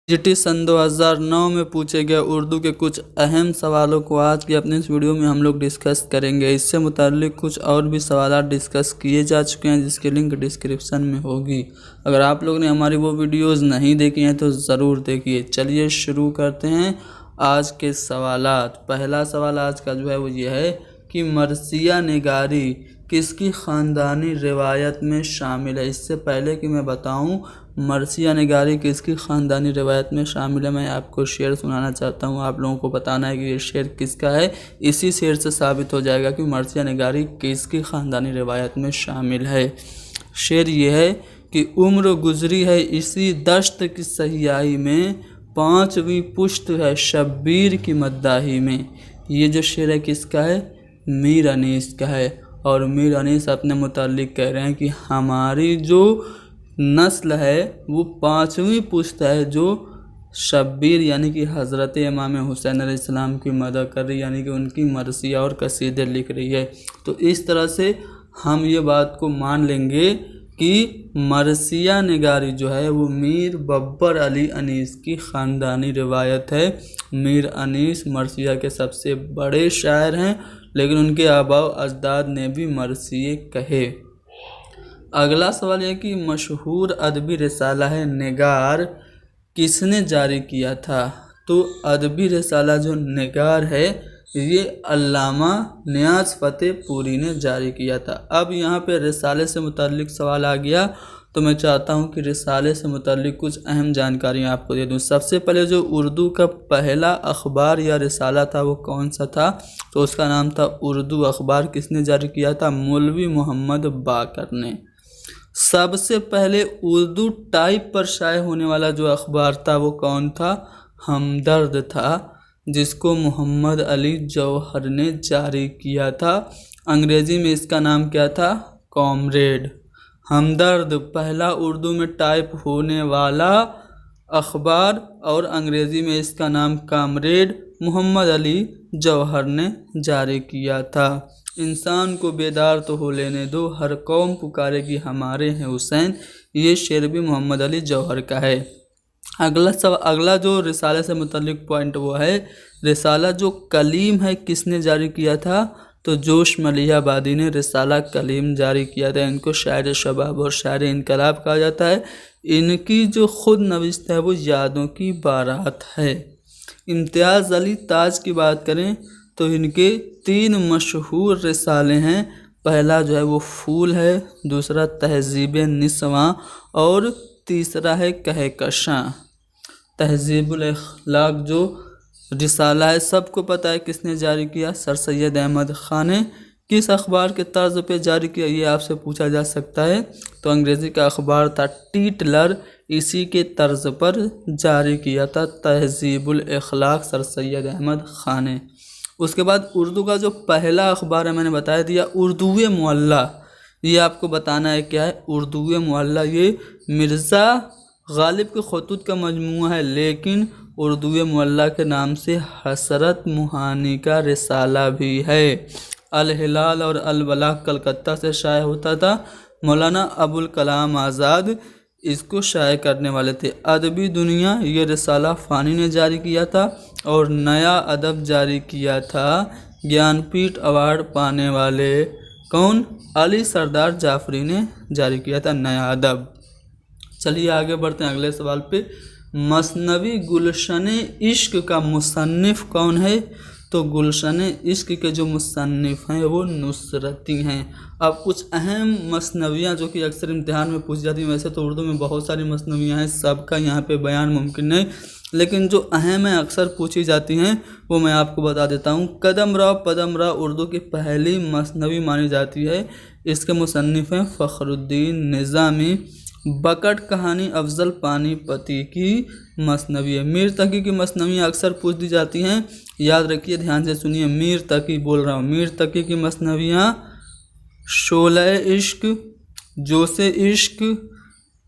GT सन 2009 में पूछे गए उर्दू के कुछ अहम सवालों को आज की अपने इस वीडियो में हम लोग डिस्कस करेंगे। इससे मुताल्लिक कुछ और भी सवाल डिस्कस किए जा चुके हैं जिसकी लिंक डिस्क्रिप्शन में होगी। अगर आप लोग ने हमारी वो वीडियोस नहीं देखी हैं तो ज़रूर देखिए। चलिए शुरू करते हैं आज के सवालात। पहला सवाल आज का जो है वो ये है कि मरसिया निगारी किसकी ख़ानदानी रिवायत में शामिल है। इससे पहले कि मैं बताऊं मरसिया निगारी किसकी ख़ानदानी रिवायत में शामिल है, मैं आपको शेर सुनाना चाहता हूं। आप लोगों को बताना है कि ये शेर किसका है। इसी शेर से साबित हो जाएगा कि मरसिया निगारी किसकी ख़ानदानी रिवायत में शामिल है। शेर ये है कि उम्र गुजरी है इसी दश्त की सहियाई में, 5वीं पुश्त है शब्बीर की मद्दाही में। ये जो शेर है किसका है? मीर अनीस का है। और मीर अनीस अपने मुताल्लिक कह रहे हैं कि हमारी जो नस्ल है वो 5वीं पुश्त है जो शब्बीर यानी कि हज़रत इमाम हुसैन अलैहिस्सलाम की मदद कर रही, यानी कि उनकी मरसिया और कसीदे लिख रही है। तो इस तरह से हम ये बात को मान लेंगे कि मरसिया निगारी जो है वो मीर बब्बर अली अनीस की ख़ानदानी रिवायत है। मीर अनीस मरसिया के सबसे बड़े शायर हैं, लेकिन उनके आबाओ अजदाद ने भी मरसिये कहे। अगला सवाल यह कि मशहूर अदबी रिसाला है निगार किसने जारी किया था। तो अदबी रिसाला जो निगार है ये अल्लामा नियाज़ फ़तेहपुरी ने जारी किया था। अब यहाँ पे रिसाले से मुताल्लिक सवाल आ गया, तो मैं चाहता हूँ कि रिसाले से मुताल्लिक कुछ अहम जानकारियाँ आपको दे दूँ। सबसे पहले जो उर्दू का पहला अखबार या रिसाला था वो कौन सा था, तो उसका नाम था उर्दू अखबार। किसने जारी किया था? मौलवी मोहम्मद बाकर ने। सबसे पहले उर्दू टाइप पर शाये होने वाला जो अखबार था वो कौन था? हमदर्द था, जिसको मोहम्मद अली जौहर ने जारी किया था। अंग्रेज़ी में इसका नाम क्या था? कॉमरेड। हमदर्द पहला उर्दू में टाइप होने वाला अखबार और अंग्रेज़ी में इसका नाम कॉमरेड मोहम्मद अली जौहर ने जारी किया था। इंसान को बेदार तो हो लेने दो, हर कौम पुकारेगी हमारे हैं हुसैन। ये शेर भी मोहम्मद अली जौहर का है। अगला जो रिसाले से मुतल्लिक पॉइंट वो है रिसाला जो कलीम है किसने जारी किया था, तो जोश मलिहाबादी ने रिसाला कलीम जारी किया था। इनको शायर शबाब और शायर इनकलाब कहा जाता है। इनकी जो खुद नविश्त है वो यादों की बारात है। इम्तियाज़ अली ताज की बात करें तो इनके 3 मशहूर रिसाले हैं। पहला जो है वो फूल है, दूसरा तहज़ीब निस्वां और तीसरा है कहकशां। तहज़ीबुल अखलाक जो रिसाला है सबको पता है किसने जारी किया, सर सैयद अहमद ख़ान ने। किस अखबार के तर्ज पे जारी किया ये आपसे पूछा जा सकता है, तो अंग्रेज़ी का अखबार था टीटलर, इसी के तर्ज पर जारी किया था तहज़ीबुल अखलाक सर सैयद अहमद ख़ान ने। उसके बाद उर्दू का जो पहला अखबार है मैंने बता दिया उर्दूए मुअल्ला। ये आपको बताना है क्या है उर्दूए मुअल्ला। ये मिर्ज़ा गालिब के खतूत का मजमूआ है, लेकिन उर्दूए मुअल्ला के नाम से हसरत मुहानी का रिसाला भी है। अल हिलाल और अल बलाग कलकत्ता से शाये होता था। मौलाना अबुल कलाम आज़ाद इसको शाये करने वाले थे। अदबी दुनिया ये रिसाला फ़ानी ने जारी किया था और नया अदब जारी किया था ज्ञानपीठ अवार्ड पाने वाले कौन? अली सरदार जाफरी ने जारी किया था नया अदब। चलिए आगे बढ़ते हैं अगले सवाल पे। मसनवी गुलशन इश्क का मुसन्निफ़ कौन है, तो गुलशन इश्क के जो मुसन्निफ़ हैं वो नुसरती हैं। अब कुछ अहम मसनवियाँ जो कि अक्सर इम्तिहान में पूछी जाती हैं, वैसे तो उर्दू में बहुत सारी मसनवियाँ हैं, सबका यहाँ पे बयान मुमकिन नहीं, लेकिन जो अहम है अक्सर पूछी जाती हैं वो मैं आपको बता देता हूँ। कदमरा पदमरा उर्दू की पहली मसनवी मानी जाती है। इसके मुसन्निफ़ हैं फ़खरुद्दीन निज़ामी। बकट कहानी अफजल पानीपती की मसनवी है। मीर तकी की मसनवियाँ अक्सर पूछ दी जाती हैं, याद रखिए, ध्यान से सुनिए। मीर तकी बोल रहा हूँ। मीर तकी की मसनवियाँ शोले इश्क, जोसे इश्क,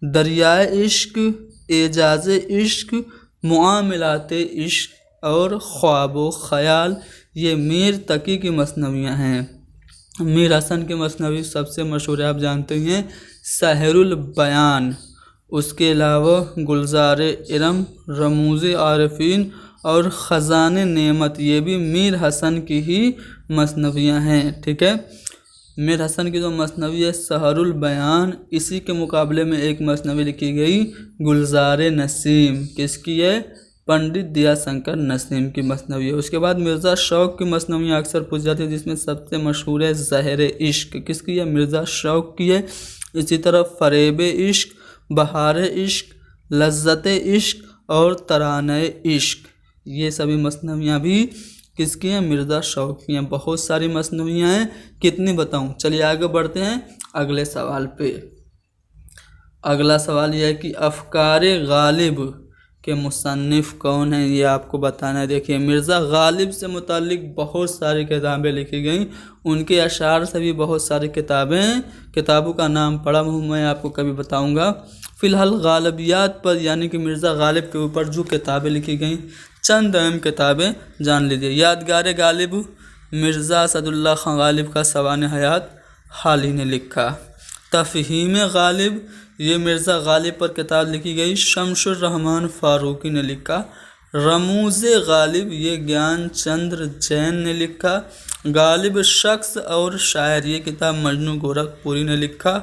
दरियाए इश्क, एजाज़ इश्क, मुआमलाते इश्क और ख्वाबो ख़याल, ये मीर तकी की मसनवियाँ हैं। मीर हसन के मसनवी सबसे मशहूर आप जानते हैं सहरुल बयान اس کے علاوہ گلزار ارم، رموز عارفین اور خزان نعمت یہ بھی میر حسن کی ہی مثنویاں ہیں، ٹھیک ہے۔ میر حسن کی جو مثنوی ہے سحر البیان، اسی کے مقابلے میں ایک مثنوی لکھی گئی گلزار نسیم، کس کی ہے؟ پنڈت دیا شنکر نسیم کی مثنوی ہے۔ اس کے بعد مرزا شوق کی مثنویاں اکثر پوچھ جاتی ہے، جس میں سب سے مشہور ہے زہر عشق، کس کی ہے؟ مرزا شوق کی ہے۔ اسی طرح فریب عشق، بہار عشق، لذت عشق اور ترانہ عشق، یہ سبھی مثنویاں بھی کس کی ہیں؟ مرزا شوق کی ہیں۔ بہت ساری مثنویاں ہیں، کتنی بتاؤں؟ چلیے آگے بڑھتے ہیں اگلے سوال پہ۔ اگلا سوال یہ ہے کہ افکار غالب کے مصنف کون ہیں، یہ آپ کو بتانا ہے۔ دیکھیے مرزا غالب سے متعلق بہت ساری کتابیں لکھی گئیں، ان کے اشعار سے بھی بہت ساری کتابوں کا نام پڑھا ہوں میں آپ کو کبھی بتاؤں گا۔ فی الحال غالبیات پر یعنی کہ مرزا غالب کے اوپر جو کتابیں لکھی گئیں چند اہم کتابیں جان لیجیے۔ یادگار غالب، مرزا اسد اللہ خان غالب کا سوانح حیات حال ہی نے لکھا۔ تفہیم غالب، یہ مرزا غالب پر کتاب لکھی گئی، شمس الرحمن فاروقی نے لکھا۔ رموز غالب، یہ گیان چندر جین نے لکھا۔ غالب شخص اور شاعر، یہ کتاب مجنو گورکھپوری نے لکھا۔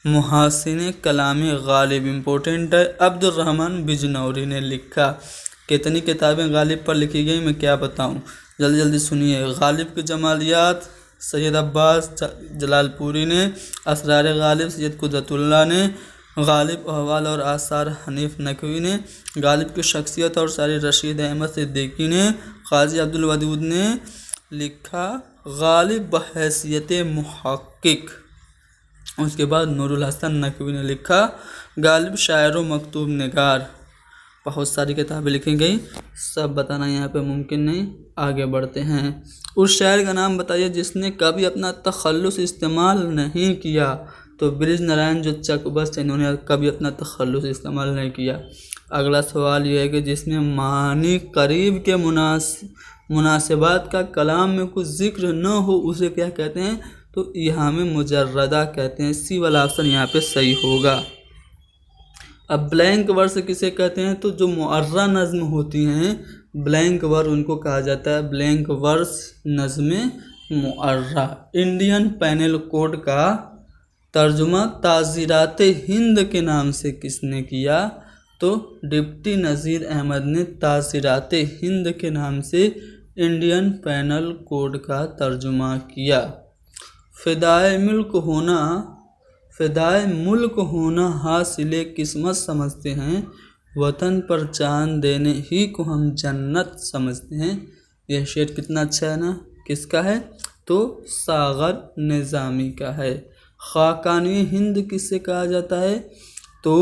محاسن کلام غالب امپورٹنٹ ہے، عبد الرحمن بجنوری نے لکھا۔ کتنی کتابیں غالب پر لکھی گئی میں کیا بتاؤں، جلدی جلدی سنیے۔ غالب کے جمالیات سید عباس جلال پوری نے، اسرار غالب سید قدرت اللہ نے، غالب احوال اور آثار حنیف نقوی نے، غالب کی شخصیت اور ساری رشید احمد صدیقی نے، قاضی عبدالودود نے لکھا غالب بحیثیت محقق۔ اس کے بعد نور الحسن نقوی نے لکھا غالب شاعر و مکتوب نگار۔ بہت ساری کتابیں لکھی گئی، سب بتانا یہاں پہ ممکن نہیں، آگے بڑھتے ہیں۔ اس شاعر کا نام بتائیے جس نے کبھی اپنا تخلص استعمال نہیں کیا، تو برج نارائن جو چک بس انہوں نے کبھی اپنا تخلص استعمال نہیں کیا۔ اگلا سوال یہ ہے کہ جس میں معنی قریب کے مناسبات کا کلام میں کچھ ذکر نہ ہو اسے کیا کہتے ہیں؟ تو ایہام مجردہ کہتے ہیں۔ سی والا آپشن یہاں پہ صحیح ہوگا۔ اب بلینک ورس کسے کہتے ہیں؟ تو جو معرہ نظم ہوتی ہیں بلینک ور ان کو کہا جاتا ہے بلینک ورس نظم معرہ۔ انڈین پینل کوڈ کا ترجمہ تعزیرات ہند کے نام سے کس نے کیا؟ تو ڈپٹی نذیر احمد نے تعزیرات ہند کے نام سے انڈین پینل کوڈ کا ترجمہ کیا۔ فدائے ملک ہونا حاصل قسمت سمجھتے ہیں، وطن پر جان دینے ہی کو ہم جنت سمجھتے ہیں۔ یہ شعر کتنا اچھا ہے نا، کس کا ہے؟ تو ساغر نظامی کا ہے۔ خاقانی ہند کس سے کہا جاتا ہے؟ تو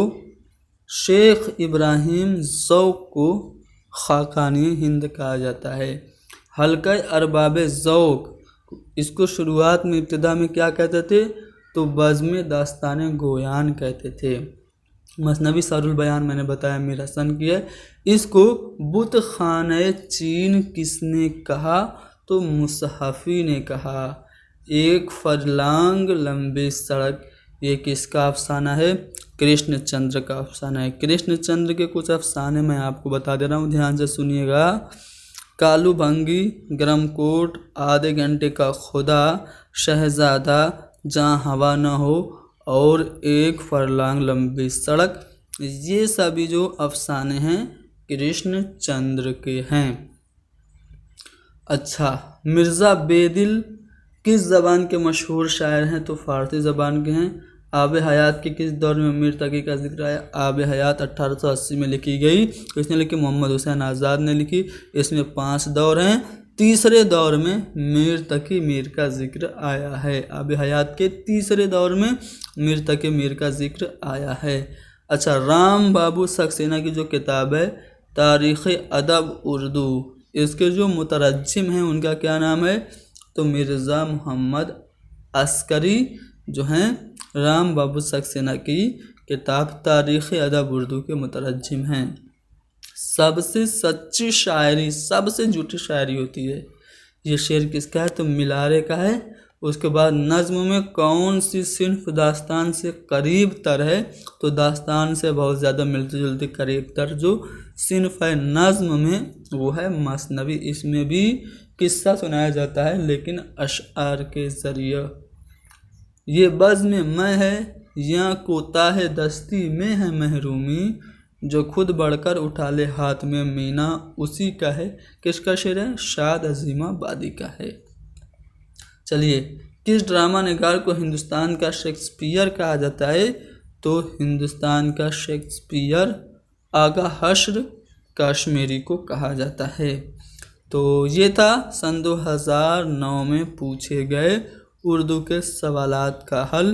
شیخ ابراہیم ذوق کو خاقانی ہند کہا جاتا ہے۔ حلقہ ارباب ذوق، اس کو شروعات میں ابتدا میں کیا کہتے تھے؟ تو بزم داستان گویان کہتے تھے۔ مثنوی سحر البیان میں نے بتایا میر حسن کی ہے۔ اس کو بت خانہ چین کس نے کہا؟ تو مصحفی نے کہا۔ ایک فرلانگ لمبی سڑک، یہ کس کا افسانہ ہے؟ کرشن چندر کا افسانہ ہے۔ کرشن چندر کے کچھ افسانے میں آپ کو بتا دے رہا ہوں، دھیان سے سنیے گا۔ کالو بھنگی، گرم کوٹ، آدھے گھنٹے کا خدا، شہزادہ، جہاں ہوا نہ ہو اور ایک فرلانگ لمبی سڑک، یہ سبھی جو افسانے ہیں کرشن چندر کے ہیں۔ اچھا، مرزا بیدل کس زبان کے مشہور شاعر ہیں؟ تو فارسی زبان کے ہیں۔ آب حیات کے کس دور میں میر تقی کا ذکر آیا؟ آب حیات 1880 میں لکھی گئی، اس نے لکھی محمد حسین آزاد نے لکھی۔ اس میں 5 دور ہیں، تیسرے دور میں میر تقی میر کا ذکر آیا ہے۔ آب حیات کے تیسرے دور میں میر تقی میر کا ذکر آیا ہے۔ اچھا، رام بابو سکسینہ کی جو کتاب ہے تاریخ ادب اردو، اس کے جو مترجم ہیں ان کا کیا نام ہے؟ تو مرزا محمد عسکری جو ہیں رام بابو سکسینہ کی کتاب تاریخ ادب اردو کے مترجم ہیں۔ سب سے سچی شاعری سب سے جھوٹی شاعری ہوتی ہے، یہ شعر کس کا ہے؟ تو ملارے کا ہے۔ اس کے بعد نظم میں کون سی صنف داستان سے قریب تر ہے؟ تو داستان سے بہت زیادہ ملتی جلتی قریب تر جو صنف ہے نظم میں وہ ہے مثنوی۔ اس میں بھی قصہ سنایا جاتا ہے لیکن اشعار کے ذریعہ۔ یہ بزم میں ہے یا کوتاہ دستی میں ہے محرومی، جو خود بڑھ کر اٹھا لے ہاتھ میں مینا اسی کا ہے۔ کس کا شعر ہے؟ شاد عظیم آبادی کا ہے۔ چلیے، کس ڈرامہ نگار کو ہندوستان کا شیکسپیئر کہا جاتا ہے؟ تو ہندوستان کا شیکسپیئر آغا حشر کشمیری کو کہا جاتا ہے۔ تو یہ تھا سن 2009 میں پوچھے گئے اردو کے سوالات کا حل۔